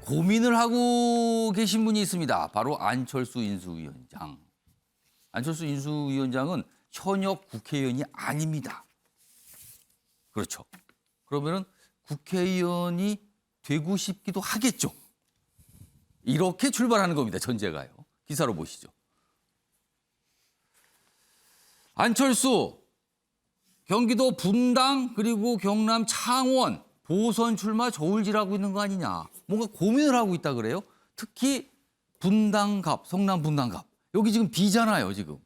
고민을 하고 계신 분이 있습니다. 바로 안철수 인수위원장. 안철수 인수위원장은 현역 국회의원이 아닙니다. 그렇죠. 그러면은 국회의원이 되고 싶기도 하겠죠. 이렇게 출발하는 겁니다. 전제가요. 기사로 보시죠. 안철수 경기도 분당 그리고 경남 창원 보선 출마 저울질하고 있는 거 아니냐. 뭔가 고민을 하고 있다 그래요. 특히 분당갑, 성남 분당갑. 여기 지금 비잖아요, 지금.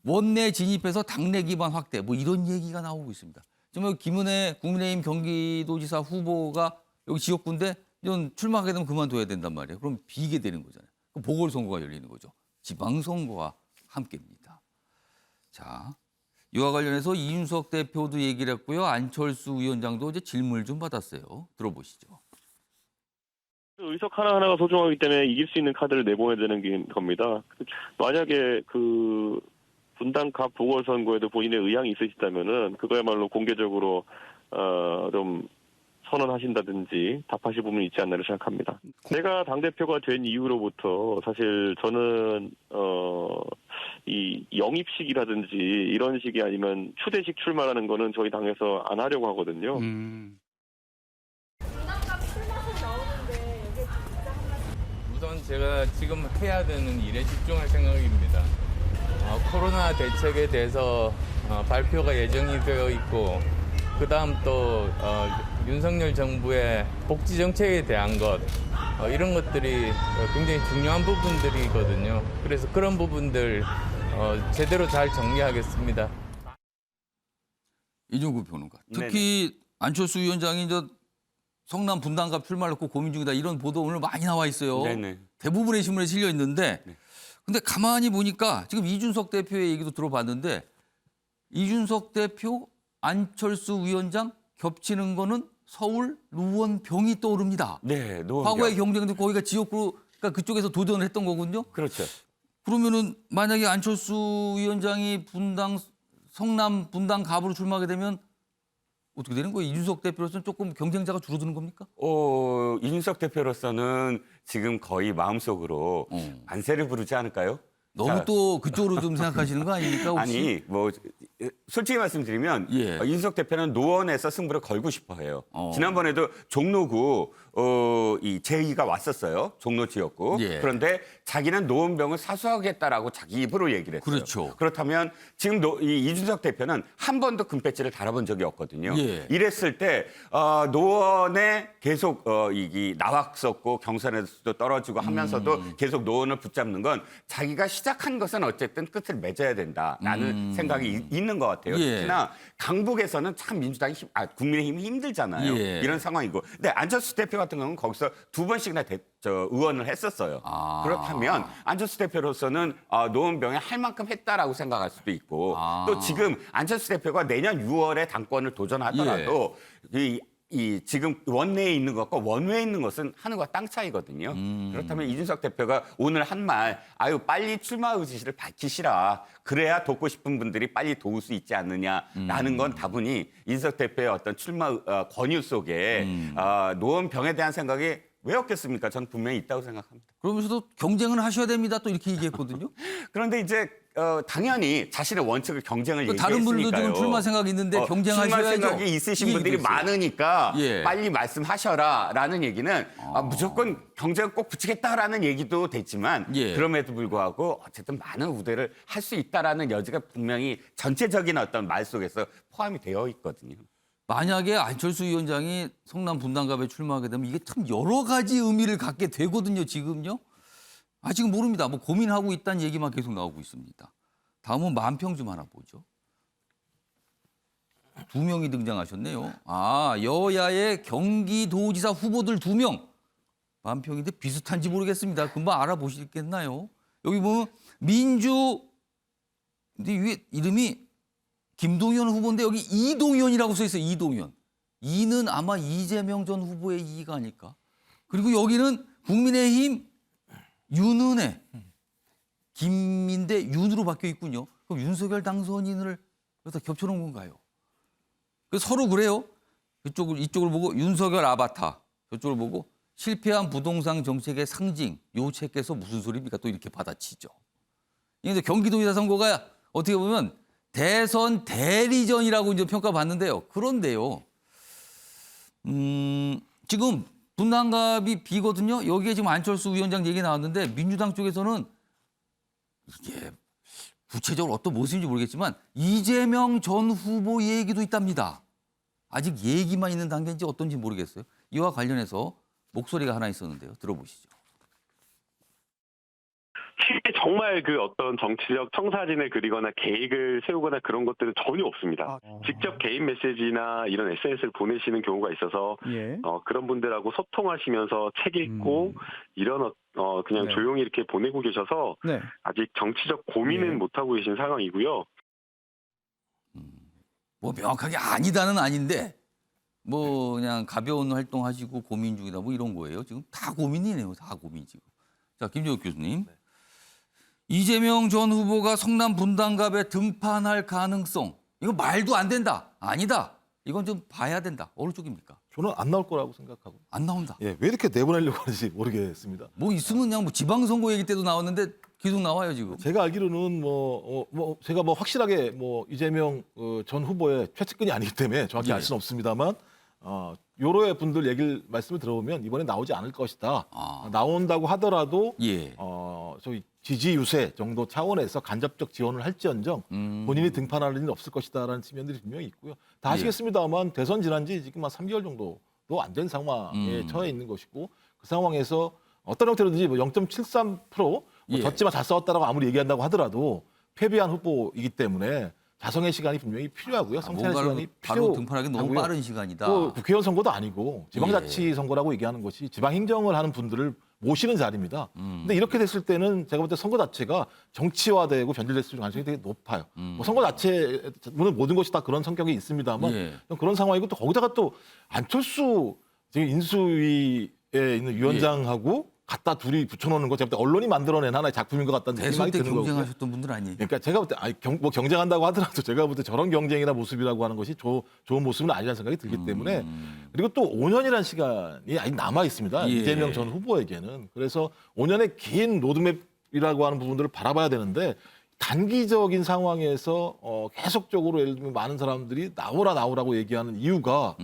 원내 진입해서 당내 기반 확대 뭐 이런 얘기가 나오고 있습니다. 지금 김은혜 국민의힘 경기도지사 후보가 여기 지역구인데 이건 출마하게 되면 그만둬야 된단 말이에요. 그럼 비게 되는 거잖아요. 그럼 보궐선거가 열리는 거죠. 지방선거와 함께입니다. 자, 이와 관련해서 이준석 대표도 얘기를 했고요. 안철수 위원장도 이제 질문을 좀 받았어요. 들어보시죠. 의석 하나하나가 소중하기 때문에 이길 수 있는 카드를 내보내야 되는 겁니다. 만약에 그 분당갑 보궐선거에도 본인의 의향이 있으시다면은 그거야말로 공개적으로 좀 선언하신다든지 답하실 부분이 있지 않나 생각합니다. 제가 당대표가 된 이후로부터 사실 저는 이 영입식이라든지 이런 식이 아니면 추대식 출마라는 거는 저희 당에서 안 하려고 하거든요. 우선 제가 지금 해야 되는 일에 집중할 생각입니다. 코로나 대책에 대해서 발표가 예정이 되어 있고 그 다음 또 윤석열 정부의 복지 정책에 대한 것 이런 것들이 굉장히 중요한 부분들이거든요. 그래서 그런 부분들 제대로 잘 정리하겠습니다. 이종구 평론가. 특히 안철수 위원장이 이제 성남 분당갑 출마를 놓고 고민 중이다. 이런 보도 오늘 많이 나와 있어요. 네네. 대부분의 신문에 실려 있는데 네. 근데 가만히 보니까 지금 이준석 대표의 얘기도 들어봤는데 이준석 대표, 안철수 위원장 겹치는 거는 서울 노원병이 떠오릅니다. 네, 과거의 경쟁도 거기가 지역구로 그러니까 그쪽에서 도전을 했던 거군요. 그렇죠. 그러면은 만약에 안철수 위원장이 성남 분당갑으로 출마하게 되면 어떻게 되는 거예요? 이준석 대표로서는 조금 경쟁자가 줄어드는 겁니까? 이준석 대표로서는 지금 거의 마음속으로 만세를 부르지 않을까요? 너무 자, 또 그쪽으로 좀 생각하시는 거 아닙니까? 혹시? 아니, 뭐 솔직히 말씀드리면 예. 이준석 대표는 노원에서 승부를 걸고 싶어해요. 어. 지난번에도 종로구 이 제의가 왔었어요. 종로 지역구. 예. 그런데 자기는 노원병을 사수하겠다라고 자기 입으로 얘기를 했어요. 그렇죠. 그렇다면 지금 이 이준석 대표는 한 번도 금배지를 달아본 적이 없거든요. 예. 이랬을 때 노원에 계속 이 나왔었고 경선에서도 떨어지고 하면서도 계속 노원을 붙잡는 건 자기가 시작한 것은 어쨌든 끝을 맺어야 된다라는 생각이 있는 것 같아요. 예. 특히나 강북에서는 참 민주당이 국민의힘이 힘들잖아요. 예. 이런 상황이고. 근데 안철수 대표 같은 경우는 거기서 두 번씩이나 의원을 했었어요. 아. 그렇다면 안철수 대표로서는 노원병에 할 만큼 했다라고 생각할 수도 있고 또 지금 안철수 대표가 내년 6월에 당권을 도전하더라도 이 지금 원내에 있는 것과 원외에 있는 것은 하늘과 땅 차이거든요. 그렇다면 이준석 대표가 오늘 한 말 빨리 출마 의지를 밝히시라. 그래야 돕고 싶은 분들이 빨리 도울 수 있지 않느냐라는 건 다분히 이준석 대표의 어떤 출마 권유 속에 노원병에 대한 생각이 왜 없겠습니까? 저는 분명히 있다고 생각합니다. 그러면서도 경쟁은 하셔야 됩니다. 또 이렇게 얘기했거든요. 그런데 이제 당연히 자신의 원칙을 경쟁을 다른 얘기했으니까요. 분들도 지금 출마 생각이 있는데 경쟁하셔야죠. 출마 생각이 있으신 분들이 많으니까 예. 빨리 말씀하셔라라는 얘기는 무조건 경쟁을 꼭 붙이겠다라는 얘기도 됐지만 예. 그럼에도 불구하고 어쨌든 많은 우대를 할 수 있다라는 여지가 분명히 전체적인 어떤 말 속에서 포함이 되어 있거든요. 만약에 안철수 위원장이 성남 분당갑에 출마하게 되면 이게 참 여러 가지 의미를 갖게 되거든요. 지금요. 아직 모릅니다. 뭐 고민하고 있다는 얘기만 계속 나오고 있습니다. 다음은 만평 좀 하나 보죠. 두 명이 등장하셨네요. 여야의 경기도지사 후보들 2명. 만평인데 비슷한지 모르겠습니다. 금방 알아보시겠나요? 여기 보면 근데 위에 이름이 김동연 후보인데 여기 이동연이라고 써 있어요. 이동연. 이는 아마 이재명 전 후보의 이가 아닐까. 그리고 여기는 국민의힘 윤은혜. 김인데 윤으로 바뀌어 있군요. 그럼 윤석열 당선인을 여기다 겹쳐놓은 건가요? 서로 그래요. 이쪽을 보고 윤석열 아바타, 저쪽을 보고 실패한 부동산 정책의 상징, 요 책에서 무슨 소리입니까? 또 이렇게 받아치죠. 그런데 경기도지사 선거가 어떻게 보면 대선 대리전이라고 이제 평가받는데요. 그런데요, 지금 분당갑이 비거든요. 여기에 지금 안철수 위원장 얘기 나왔는데 민주당 쪽에서는 이게 구체적으로 어떤 모습인지 모르겠지만 이재명 전 후보 얘기도 있답니다. 아직 얘기만 있는 단계인지 어떤지 모르겠어요. 이와 관련해서 목소리가 하나 있었는데요. 들어보시죠. 실제 정말 그 어떤 정치적 청사진을 그리거나 계획을 세우거나 그런 것들은 전혀 없습니다. 직접 개인 메시지나 이런 SNS를 보내시는 경우가 있어서 예. 그런 분들하고 소통하시면서 책 읽고 이런 그냥 네. 조용히 이렇게 보내고 계셔서 네. 아직 정치적 고민은 예. 못하고 계신 상황이고요. 뭐 명확하게 아니다는 아닌데 뭐 그냥 가벼운 활동하시고 고민 중이다 뭐 이런 거예요. 지금 다 고민이네요. 다 고민 지금. 자, 김재욱 교수님. 이재명 전 후보가 성남 분당갑에 등판할 가능성. 이거 말도 안 된다. 아니다. 이건 좀 봐야 된다. 어느 쪽입니까? 저는 안 나올 거라고 생각하고. 안 나온다. 예, 왜 이렇게 내보내려고 하는지 모르겠습니다. 뭐 있으면 그냥 뭐 지방선거 얘기 때도 나왔는데 계속 나와요 지금. 제가 알기로는 제가 확실하게 이재명 전 후보의 최측근이 아니기 때문에 정확히 예. 알 수는 없습니다만 여러 분들 말씀을 들어보면 이번에 나오지 않을 것이다. 나온다고 하더라도 예. 저희 지지 유세 정도 차원에서 간접적 지원을 할지언정 본인이 등판할 일은 없을 것이다라는 측면들이 분명히 있고요. 다 아시겠습니다만 대선 지난 지 지금 한 3개월 정도도 안 된 상황에 처해 있는 것이고 그 상황에서 어떤 형태로든지 0.73% 예. 졌지만 잘 싸웠다라고 아무리 얘기한다고 하더라도 패배한 후보이기 때문에 자성의 시간이 분명히 필요하고요. 성찰의 시간이 바로 등판하기 너무 필요하고요. 빠른 시간이다. 또 국회의원 선거도 아니고 지방자치 선거라고 얘기하는 것이 지방행정을 하는 분들을 모시는 자리입니다. 근데 이렇게 됐을 때는 제가 볼 때 선거 자체가 정치화되고 변질됐을 가능성이 되게 높아요. 뭐 선거 자체 물론 모든 것이 다 그런 성격이 있습니다만 예. 그런 상황이고 또 거기다가 또 안철수 지금 인수위에 있는 위원장하고 갖다 둘이 붙여놓는 거 제가 볼 때 언론이 만들어낸 하나의 작품인 것 같다는 대선 생각이 때 드는 거고요. 경쟁하셨던 분들 아니에요? 그러니까 제가 볼 때 경쟁한다고 하더라도 제가 볼 때 저런 경쟁이나 모습이라고 하는 것이 좋은 모습은 아니라는 생각이 들기 때문에 그리고 또 5년이라는 시간이 아직 남아 있습니다. 예. 이재명 전 후보에게는. 그래서 5년의 긴 로드맵이라고 하는 부분들을 바라봐야 되는데 단기적인 상황에서 계속적으로 예를 들면 많은 사람들이 나오라고 얘기하는 이유가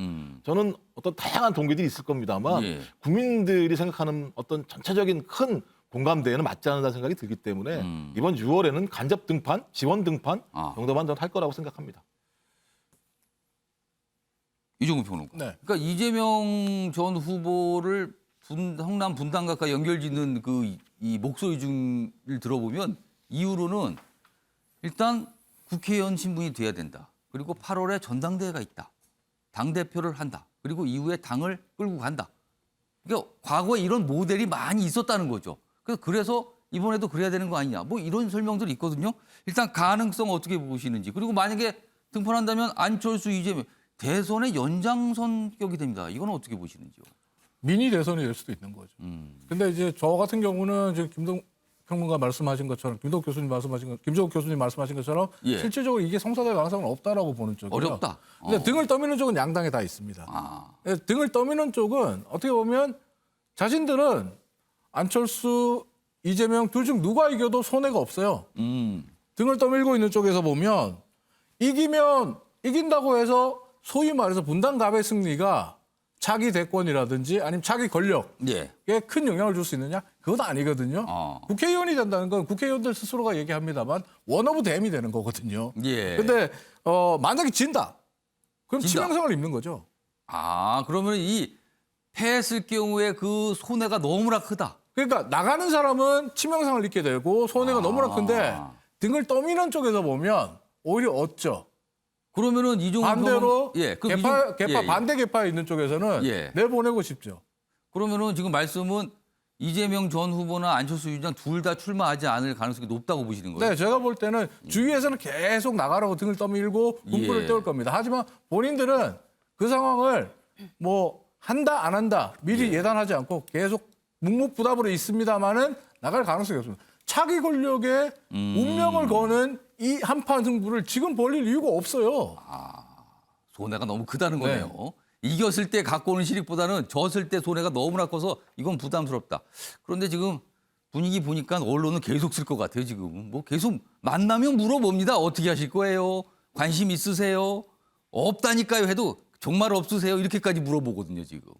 저는 어떤 다양한 동기들이 있을 겁니다만 예. 국민들이 생각하는 어떤 전체적인 큰 공감대에는 맞지 않는다는 생각이 들기 때문에 이번 6월에는 간접 등판, 지원 등판 정도만 저는 할 거라고 생각합니다. 이종우 평론가. 네. 그러니까 이재명 전 후보를 성남 분당갑과 연결짓는 이 목소리 중을 들어보면 이후로는 일단 국회의원 신분이 돼야 된다. 그리고 8월에 전당대회가 있다. 당대표를 한다. 그리고 이후에 당을 끌고 간다. 그러니까 과거에 이런 모델이 많이 있었다는 거죠. 그래서 이번에도 그래야 되는 거 아니냐. 뭐 이런 설명들이 있거든요. 일단 가능성 어떻게 보시는지. 그리고 만약에 등판한다면 안철수, 이재명 대선의 연장선격이 됩니다. 이건 어떻게 보시는지요? 미니 대선이 될 수도 있는 거죠. 근데 이제 저 같은 경우는 지금 김동 평론가 말씀하신 것처럼 김동욱 교수님 말씀하신 것, 김종욱 교수님 말씀하신 것처럼 예. 실질적으로 이게 성사될 가능성은 없다라고 보는 쪽이요. 어렵다. 근데 등을 떠미는 쪽은 양당에 다 있습니다. 등을 떠미는 쪽은 어떻게 보면 자신들은 안철수, 이재명 둘 중 누가 이겨도 손해가 없어요. 등을 떠밀고 있는 쪽에서 보면 이긴다고 해서 소위 말해서 분당갑의 승리가 차기 대권이라든지 아니면 차기 권력에 예. 큰 영향을 줄 수 있느냐? 그건 아니거든요. 국회의원이 된다는 건 국회의원들 스스로가 얘기합니다만 원 오브 댐이 되는 거거든요. 예. 근데 만약에 진다. 그럼 진다. 치명상을 입는 거죠. 그러면 이 패했을 경우에 그 손해가 너무나 크다. 그러니까 나가는 사람은 치명상을 입게 되고 손해가 너무나 큰데 등을 떠미는 쪽에서 보면 오히려 얻죠. 그러면은 이종우 반대로 그럼 개파 반대 개파에 있는 쪽에서는 예. 내보내고 싶죠. 그러면은 지금 말씀은 이재명 전 후보나 안철수 위원장 둘 다 출마하지 않을 가능성이 높다고 보시는 거예요? 네, 제가 볼 때는 주위에서는 계속 나가라고 등을 떠밀고 분포를 예. 때울 겁니다. 하지만 본인들은 그 상황을 뭐 한다 안 한다 미리 예단하지 않고 계속 묵묵부답으로 있습니다만은 나갈 가능성이 없습니다. 차기 권력의 운명을 거는 이 한판 승부를 지금 벌릴 이유가 없어요. 손해가 너무 크다는 거네요. 이겼을 때 갖고 오는 실익보다는 졌을 때 손해가 너무나 커서 이건 부담스럽다. 그런데 지금 분위기 보니까 언론은 계속 쓸 것 같아요, 지금. 뭐 계속 만나면 물어봅니다. 어떻게 하실 거예요? 관심 있으세요? 없다니까요 해도 정말 없으세요? 이렇게까지 물어보거든요, 지금.